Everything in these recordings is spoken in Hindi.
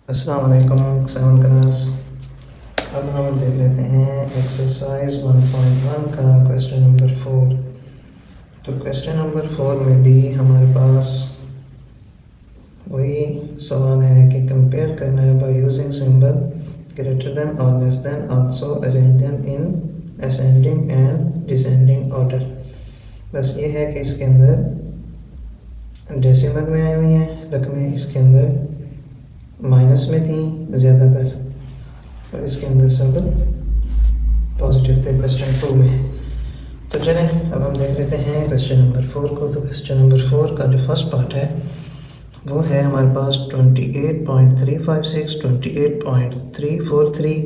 अस्सलाम वालेकुम सेवन क्लास। अब हम देख लेते हैं एक्सरसाइज 1.1 का क्वेश्चन नंबर 4। तो क्वेश्चन नंबर 4 में भी हमारे पास वही सवाल है कि कंपेयर करना है by using symbol greater than और less than, also arrange them in ascending and descending order. बस ये है कि इसके अंदर डेसिमल में आई हुई हैं रकमें, इसके अंदर माइनस में थी ज़्यादातर, और इसके अंदर सब पॉजिटिव थे क्वेश्चन 2 में। तो चलें अब हम देख लेते हैं क्वेश्चन नंबर 4 को। तो क्वेश्चन नंबर 4 का जो फर्स्ट पार्ट है वो है हमारे पास 28.356, 28.343,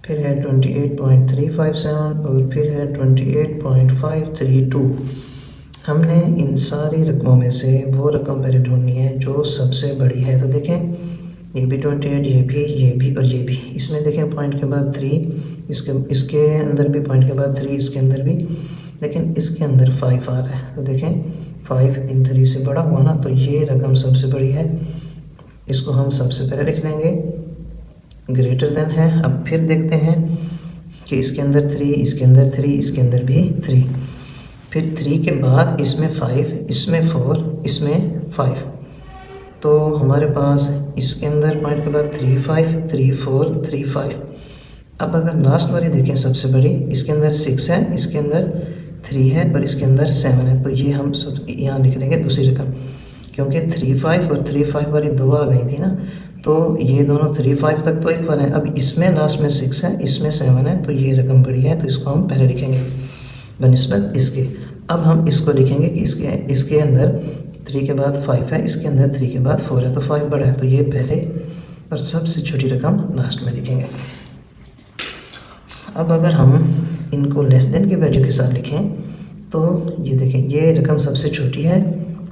फिर है 28.357 और फिर है 28.532। हमने इन सारी रकमों में से वो रकम पहले ढूंढनी है जो सबसे बड़ी है। तो देखें ये भी 28, ये भी और ये भी। इसमें देखें पॉइंट के बाद 3, इसके अंदर भी पॉइंट के बाद 3, इसके अंदर भी, लेकिन इसके अंदर 5 आ रहा है। तो देखें 5 इन 3 से बड़ा हुआ ना, तो ये रकम सबसे बड़ी है। इसको हम सबसे पहले लिख लेंगे, ग्रेटर देन है। अब फिर देखते हैं कि इसके अंदर 3, इसके अंदर 3, इसके अंदर भी 3, फिर 3 के बाद इसमें 5, इसमें 4, इसमें 5। तो हमारे पास इसके अंदर पॉइंट के बाद 3 5 3 4 3 5। अब अगर लास्ट वाली देखें सबसे बड़ी, इसके अंदर 6 है, इसके अंदर 3 है और इसके अंदर 7 है। तो ये हम सब यहाँ लिख लेंगे दूसरी रकम, क्योंकि 3 5 और 3 5 वाली 2 आ गई थी ना, तो ये दोनों 3 5 तक तो इक्वल है। अब इसमें लास्ट में 6 है, इसमें 7 है, तो ये रकम बड़ी है, तो इसको हम पहले लिखेंगे बनिस्बत इसके। अब हम इसको लिखेंगे कि इसके अंदर 3 के बाद 5 है, इसके अंदर 3 के बाद 4 है, तो 5 बड़ा है, तो ये पहले और सबसे छोटी रकम लास्ट में लिखेंगे। अब अगर हम इनको लेस देन की वैल्यू के साथ लिखें तो ये देखें, ये रकम सबसे छोटी है,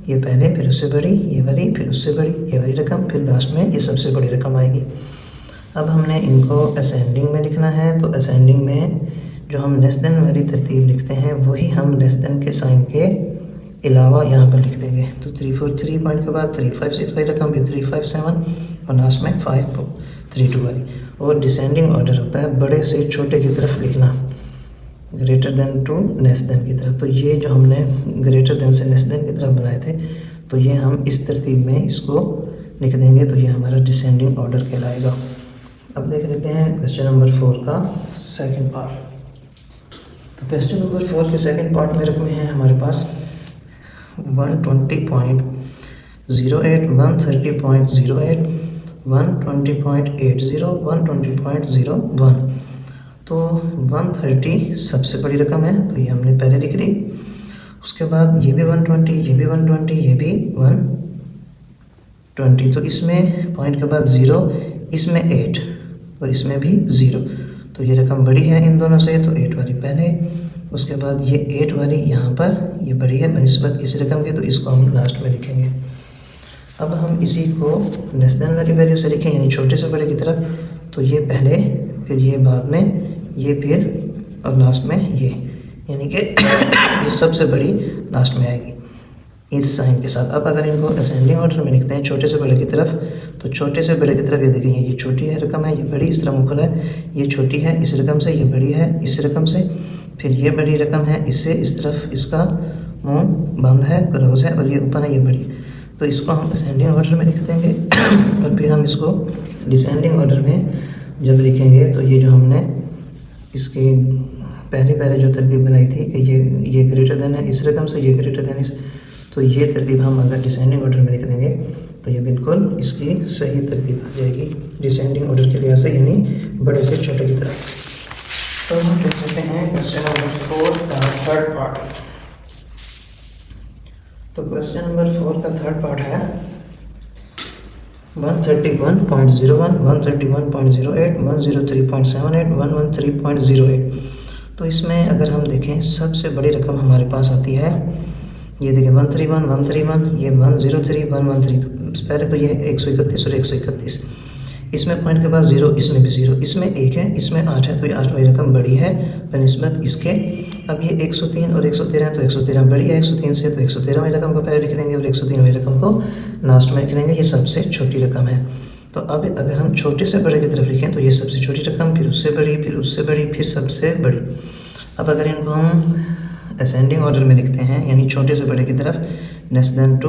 ये पहले, फिर उससे बड़ी ये वाली, फिर उससे बड़ी ये वाली रकम, फिर लास्ट में ये सबसे बड़ी रकम आएगी। अब हमने इनको असेंडिंग में लिखना है, तो असेंडिंग में जो हम लेस देन वाली तरतीब लिखते हैं वही हम लेस देन के साइन के अलावा यहाँ पर लिख देंगे। तो 3 4 3 पॉइंट के बाद 3 5 6 वाली रकम, फिर 3 5 7 और लास्ट में 5 3 2 वाली। और डिसेंडिंग ऑर्डर होता है बड़े से छोटे की तरफ लिखना, greater than to less than की तरफ। तो ये जो हमने ग्रेटर देन से लेस देन की तरफ बनाए थे, तो ये हम इस तरतीब में इसको लिख देंगे, तो ये हमारा डिसेंडिंग ऑर्डर कहलाएगा। अब देख लेते हैं क्वेश्चन नंबर 4 का सेकेंड पार्ट। तो क्वेश्चन नंबर 4 के सेकेंड पार्ट में रकमें हैं हमारे पास 120.08, 130.08, 120.80, 120.01। तो 130 सबसे बड़ी रकम है, तो ये हमने पहले लिख ली। उसके बाद ये भी 120, ये भी 120, ये भी 120। तो इसमें पॉइंट के बाद 0, इसमें 8 और इसमें भी 0, तो ये रकम बड़ी है इन दोनों से, तो 8 वाली पहले। उसके बाद ये 8 वाली यहाँ पर ये बड़ी है बनिस्बत इस रकम के, तो इसको हम लास्ट में लिखेंगे। अब हम इसी को लेस देन वाली वैल्यू से लिखें, यानी छोटे से बड़े की तरफ, तो ये पहले, फिर ये बाद में, ये फिर और लास्ट में ये, यानी कि ये सबसे बड़ी लास्ट में आएगी इस साइन के साथ। अब अगर इनको असेंडिंग ऑर्डर में लिखते हैं छोटे से बड़े की तरफ, तो छोटे से बड़े की तरफ ये देखेंगे, ये छोटी है रकम है, ये बड़ी इस तरह मुँह खुला है, ये छोटी है इस रकम से, ये बड़ी है इस रकम से, फिर ये बड़ी रकम है इससे, इस तरफ इसका मुंह बंद है, क्लोज है, और ये ऊपर है, ये बड़ी है। तो इसको हम असेंडिंग ऑर्डर में लिख देंगे और फिर हम इसको डिसेंडिंग ऑर्डर में जब लिखेंगे, तो ये जो हमने इसकी पहले जो तरतीब बनाई थी कि ये ग्रेटर देन है इस रकम से, ये ग्रेटर देन इस, तो ये तरतीब हम अगर डिसेंडिंग ऑर्डर में लिख देंगे तो ये बिल्कुल इसकी सही तरतीब आ जाएगी डिसेंडिंग ऑर्डर के लिहाज से, यानी बड़े से छोटे की तरफ। तो हम देख लेते हैं क्वेश्चन नंबर 4 का थर्ड पार्ट। तो क्वेश्चन नंबर 4 का थर्ड पार्ट है 131.01, 131.08, 103.78, 113.08। तो इसमें अगर हम देखें सबसे बड़ी रकम हमारे पास आती है, ये देखिए 131, 131, ये 103, 113। तो पहले तो ये 131 और 131, इसमें पॉइंट के बाद 0, इसमें भी 0, इसमें 1 है, इसमें 8 है, तो ये 8 वाली रकम बड़ी है बनिस्बत इसके। अब ये 103 और 113 है, तो 113 बड़ी है 103 से, तो 113 वाली रकम को पहले लिख लेंगे और 103 वाली रकम को लास्ट में लिख लेंगे, ये सबसे छोटी रकम है। तो अब अगर हम छोटे से बड़े की तरफ लिखें तो ये सबसे छोटी रकम, फिर उससे बड़ी, फिर उससे बड़ी, फिर सबसे बड़ी। अब अगर इनको हम असेंडिंग ऑर्डर में लिखते हैं, यानी छोटे से बड़े की तरफ, less than to,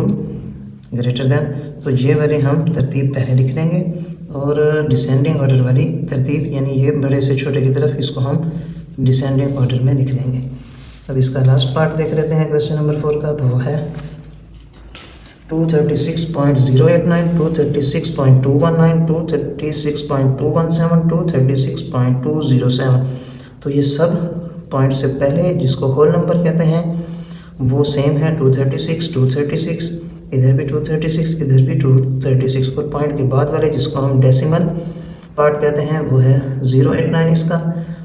greater than, तो ये वाली हम तरतीब पहले लिख लेंगे, और डिसेंडिंग ऑर्डर वाली तरतीब, यानी ये बड़े से छोटे की तरफ, इसको हम डिसेंडिंग ऑर्डर में लिख लेंगे। अब इसका लास्ट पार्ट देख लेते हैं क्वेश्चन नंबर 4 का, तो वो है 236.089, 236.219, 236.217, 236.207। तो ये सब पॉइंट से पहले जिसको होल नंबर कहते हैं वो सेम है, 236, 236, इधर भी 236, इधर भी 236, और पॉइंट के बाद वाले जिसको हम डेसिमल पार्ट कहते हैं वो है 089 इसका,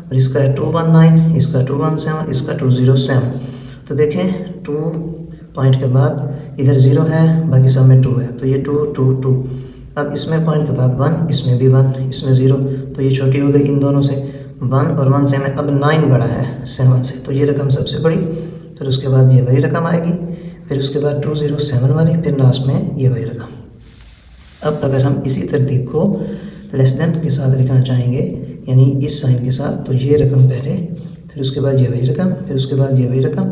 और इसका है 219, इसका 217, इसका 207। तो देखें 2 पॉइंट के बाद इधर 0 है, बाकी सब में 2 है, तो ये 2 2 2। अब इसमें पॉइंट के बाद 1, इसमें भी 1, इसमें 0, तो ये छोटी हो गई इन दोनों से, 1 और 1 सेम है। अब 9 बड़ा है 7 से, तो ये रकम सबसे बड़ी, फिर उसके बाद ये वही रकम आएगी, फिर उसके बाद 207 वाली, फिर लास्ट में ये वही रकम। अब अगर हम इसी तरतीब को लेस देन के साथ लिखना चाहेंगे, यानी इस साइन के साथ, तो ये रकम पहले, फिर उसके बाद ये वही रकम, फिर उसके बाद ये वही रकम,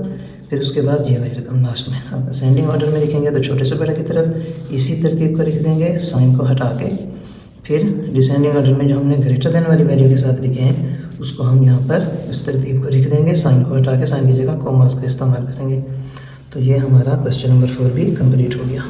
फिर उसके बाद ये वही रकम लास्ट में। अब असेंडिंग ऑर्डर में लिखेंगे तो छोटे से बड़े की तरफ इसी तरतीब को लिख देंगे, साइन को हटा के। फिर डिसेंडिंग ऑर्डर में जो हमने ग्रेटर देन वाली वैल्यू के साथ लिखे हैं उसको हम यहाँ पर इस तरतीब को लिख देंगे, साइन को हटा के, साइन की जगह कॉमास का इस्तेमाल करेंगे। तो ये हमारा क्वेश्चन नंबर 4 भी कंप्लीट हो गया।